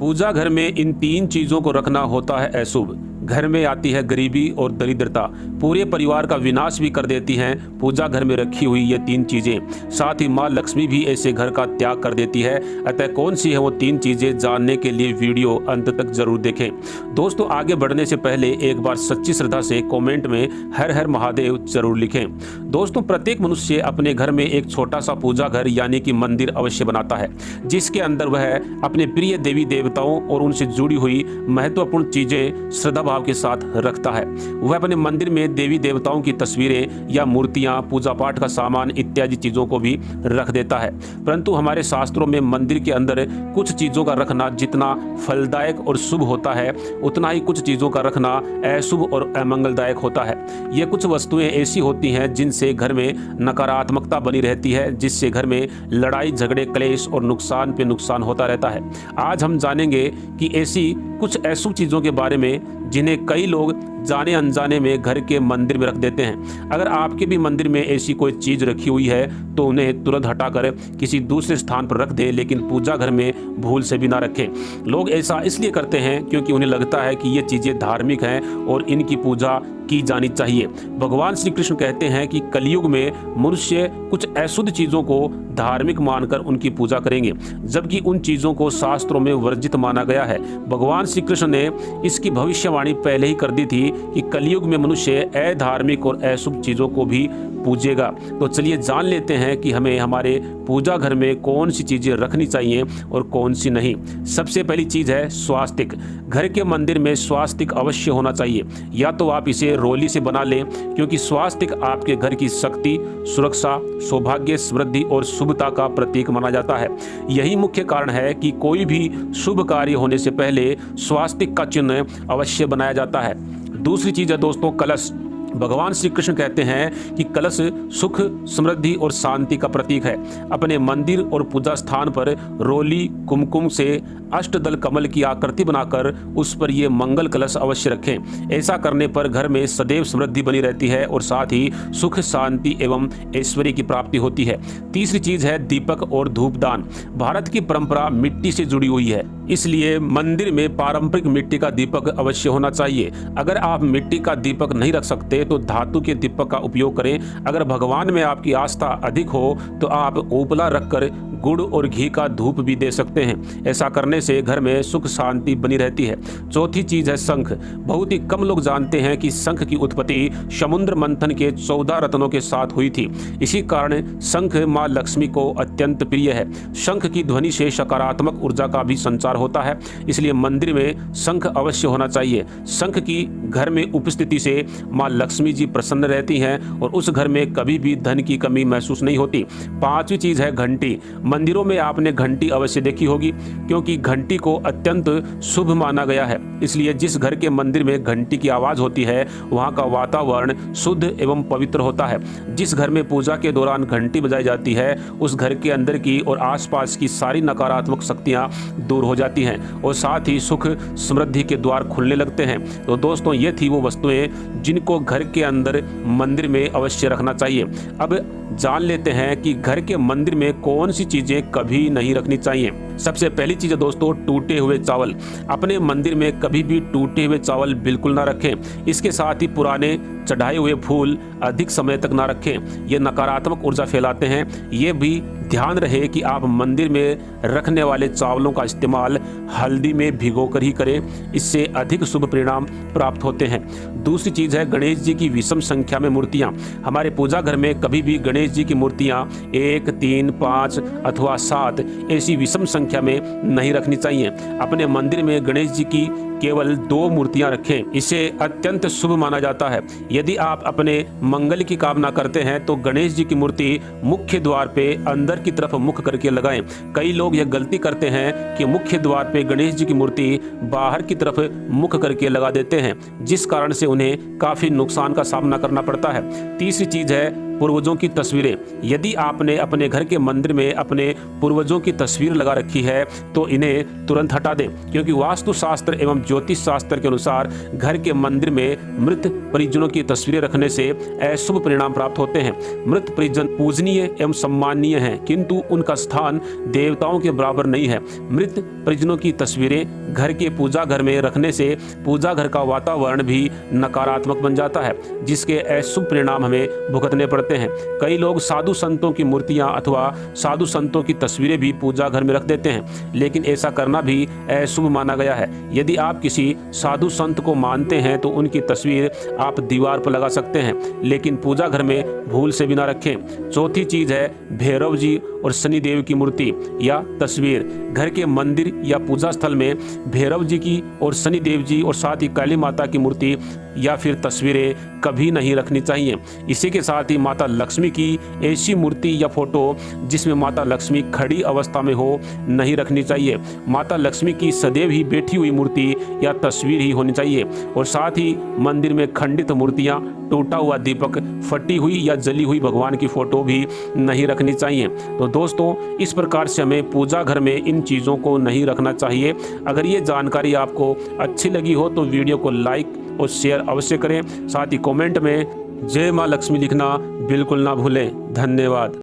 पूजा घर में इन तीन चीजों को रखना होता है अशुभ। घर में आती है गरीबी और दरिद्रता, पूरे परिवार का विनाश भी कर देती हैं पूजा घर में रखी हुई ये तीन चीजें। साथ ही माँ लक्ष्मी भी ऐसे घर का त्याग कर देती है। अतः कौन सी है वो तीन चीजें, जानने के लिए वीडियो अंत तक जरूर देखें। दोस्तों, आगे बढ़ने से पहले एक बार सच्ची श्रद्धा से कमेंट में हर हर महादेव जरूर लिखें। दोस्तों, प्रत्येक मनुष्य अपने घर में एक छोटा सा पूजा घर यानी कि मंदिर अवश्य बनाता है, जिसके अंदर वह अपने प्रिय देवी देवताओं और उनसे जुड़ी हुई महत्वपूर्ण चीजें श्रद्धा भाव के साथ रखता है। वह अपने मंदिर में देवी देवताओं की तस्वीरें या मूर्तियां, पूजा पाठ का सामान इत्यादि चीजों को भी रख देता है। परंतु हमारे शास्त्रों में मंदिर के अंदर कुछ चीजों का रखना जितना फलदायक और शुभ होता है, उतना ही कुछ चीजों का रखना अशुभ और अमंगलदायक होता है। ये कुछ वस्तुएं ऐसी होती हैं जिनसे घर में नकारात्मकता बनी रहती है, जिससे घर में लड़ाई झगड़े क्लेश और नुकसान पे नुकसान होता रहता है। आज हम जानेंगे कि ऐसी कुछ अशुभ चीजों के बारे में जिन्हें कई लोग जाने अनजाने में घर के मंदिर में रख देते हैं। अगर आपके भी मंदिर में ऐसी कोई चीज रखी हुई है तो उन्हें तुरंत हटाकर किसी दूसरे स्थान पर रख दें, लेकिन पूजा घर में भूल से भी ना रखें। लोग ऐसा इसलिए करते हैं क्योंकि उन्हें लगता है कि ये चीजें धार्मिक हैं और इनकी पूजा की जानी चाहिए। भगवान श्री कृष्ण कहते हैं कि कलयुग में मनुष्य कुछ अशुद्ध चीजों को धार्मिक मानकर उनकी पूजा करेंगे, जबकि उन चीजों को शास्त्रों में वर्जित माना गया है। भगवान श्री कृष्ण ने इसकी भविष्यवाणी पहले ही कर दी थी कि कलयुग में मनुष्य अधार्मिक और अशुभ चीजों को भी पूजेगा। तो चलिए जान लेते हैं कि हमें हमारे पूजा घर में कौन सी चीजें रखनी चाहिए और कौन सी नहीं। सबसे पहली चीज है स्वास्तिक। घर के मंदिर में स्वास्तिक अवश्य होना चाहिए, या तो आप इसे रोली से बना लें, क्योंकि स्वास्तिक आपके घर की शक्ति, सुरक्षा, सौभाग्य, समृद्धि और शुभता का प्रतीक माना जाता है। यही मुख्य कारण है कि कोई भी शुभ कार्य होने से पहले स्वास्तिक का चिन्ह अवश्य बनाया जाता है। दूसरी चीज है दोस्तों कलश। भगवान श्री कृष्ण कहते हैं कि कलश सुख, समृद्धि और शांति का प्रतीक है। अपने मंदिर और पूजा स्थान पर रोली, कुमकुम से अष्टदल कमल की आकृति बनाकर उस पर ये मंगल कलश अवश्य रखें। ऐसा करने पर घर में सदैव समृद्धि बनी रहती है और साथ ही सुख, शांति एवं ऐश्वर्य की प्राप्ति होती है। तीसरी चीज है दीपक और धूपदान। भारत की परंपरा मिट्टी से जुड़ी हुई है, इसलिए मंदिर में पारंपरिक मिट्टी का दीपक अवश्य होना चाहिए। अगर आप मिट्टी का दीपक नहीं रख सकते तो धातु के दीपक का उपयोग करें। अगर भगवान में आपकी आस्था अधिक हो तो आप उपला रखकर गुड़ और घी का धूप भी दे सकते हैं। ऐसा करने से घर में सुख शांति बनी रहती है। चौथी चीज है शंख। बहुत ही कम लोग जानते हैं कि शंख की उत्पत्ति समुद्र मंथन के 14 रत्नों के साथ हुई थी। इसी कारण शंख माँ लक्ष्मी को अत्यंत प्रिय है। शंख की ध्वनि से सकारात्मक ऊर्जा का भी संचार होता है, इसलिए मंदिर में शंख अवश्य होना चाहिए। शंख की घर में उपस्थिति से माँ लक्ष्मी जी प्रसन्न रहती हैं और उस घर में कभी भी धन की कमी महसूस नहीं होती। पांचवी चीज है घंटी। मंदिरों में आपने घंटी अवश्य देखी होगी, क्योंकि घंटी को अत्यंत शुभ माना गया है। इसलिए जिस घर के मंदिर में घंटी की आवाज होती है वहां का वातावरण शुद्ध एवं पवित्र होता है। जिस घर में पूजा के दौरान घंटी बजाई जाती है उस घर के अंदर की और आसपास की सारी नकारात्मक शक्तियां दूर हो जाती हैं और साथ ही सुख समृद्धि के द्वार खुलने लगते हैं। तो दोस्तों, ये थी वो वस्तुएं जिनको घर के अंदर मंदिर में अवश्य रखना चाहिए। अब जान लेते हैं कि घर के मंदिर में कौन सी चीजें कभी नहीं रखनी चाहिए। सबसे पहली चीज है दोस्तों टूटे हुए चावल। अपने मंदिर में कभी भी टूटे हुए चावल बिल्कुल ना रखें। इसके साथ ही पुराने चढ़ाए हुए फूल अधिक समय तक ना रखें, ये नकारात्मक ऊर्जा फैलाते हैं। ये भी ध्यान रहे कि आप मंदिर में रखने वाले चावलों का इस्तेमाल हल्दी में भिगोकर ही करें, इससे अधिक शुभ परिणाम प्राप्त होते हैं। दूसरी चीज है गणेश जी की विषम संख्या में मूर्तियां। हमारे पूजा घर में कभी भी गणेश जी की मूर्तियां 1, 3, 5 अथवा 7 ऐसी विषम संख्या में नहीं रखनी चाहिए। अपने मंदिर में गणेश जी की केवल 2 मूर्तियां रखें, इसे अत्यंत शुभ माना जाता है। यदि आप अपने मंगल की कामना करते हैं तो गणेश जी की मूर्ति मुख्य द्वार पे अंदर की तरफ मुख करके लगाएं। कई लोग यह गलती करते हैं कि मुख्य द्वार पे गणेश जी की मूर्ति बाहर की तरफ मुख करके लगा देते हैं, जिस कारण से उन्हें काफी नुकसान का सामना करना पड़ता है। तीसरी चीज है पूर्वजों की तस्वीरें। यदि आपने अपने घर के मंदिर में अपने पूर्वजों की तस्वीर लगा रखी है तो इन्हें तुरंत हटा दें, क्योंकि वास्तुशास्त्र एवं ज्योतिष शास्त्र के अनुसार घर के मंदिर में मृत परिजनों की तस्वीरें रखने से अशुभ परिणाम प्राप्त होते हैं। मृत परिजन पूजनीय एवं सम्माननीय हैं, किंतु उनका स्थान देवताओं के बराबर नहीं है। मृत परिजनों की तस्वीरें घर के पूजा घर में रखने से पूजा घर का वातावरण भी नकारात्मक बन जाता है, जिसके अशुभ परिणाम हमें भुगतने पड़ते हैं। कई लोग साधु संतों की मूर्तियां अथवा साधु संतों की तस्वीरें भी पूजा घर में रख देते हैं, लेकिन ऐसा करना भी अशुभ माना गया है। यदि आप किसी साधु संत को मानते हैं तो उनकी तस्वीर आप दीवार पर लगा सकते हैं, लेकिन पूजा घर में भूल से भी ना रखें। चौथी चीज है भैरव जी और शनि देव की मूर्ति या तस्वीर। घर के मंदिर या पूजा स्थल में भैरव जी की और शनि देव जी और साथ ही काली माता की मूर्ति या फिर तस्वीरें कभी नहीं रखनी चाहिए। इसी के साथ ही माता लक्ष्मी की ऐसी मूर्ति या फोटो जिसमें माता लक्ष्मी खड़ी अवस्था में हो नहीं रखनी चाहिए। माता लक्ष्मी की सदैव ही बैठी हुई मूर्ति या तस्वीर ही होनी चाहिए। और साथ ही मंदिर में खंडित मूर्तियां, टूटा हुआ दीपक, फटी हुई या जली हुई भगवान की फोटो भी नहीं रखनी चाहिए। तो दोस्तों, इस प्रकार से हमें पूजा घर में इन चीज़ों को नहीं रखना चाहिए। अगर ये जानकारी आपको अच्छी लगी हो तो वीडियो को लाइक और शेयर अवश्य करें। साथ ही कमेंट में जय मां लक्ष्मी लिखना बिल्कुल ना भूलें। धन्यवाद।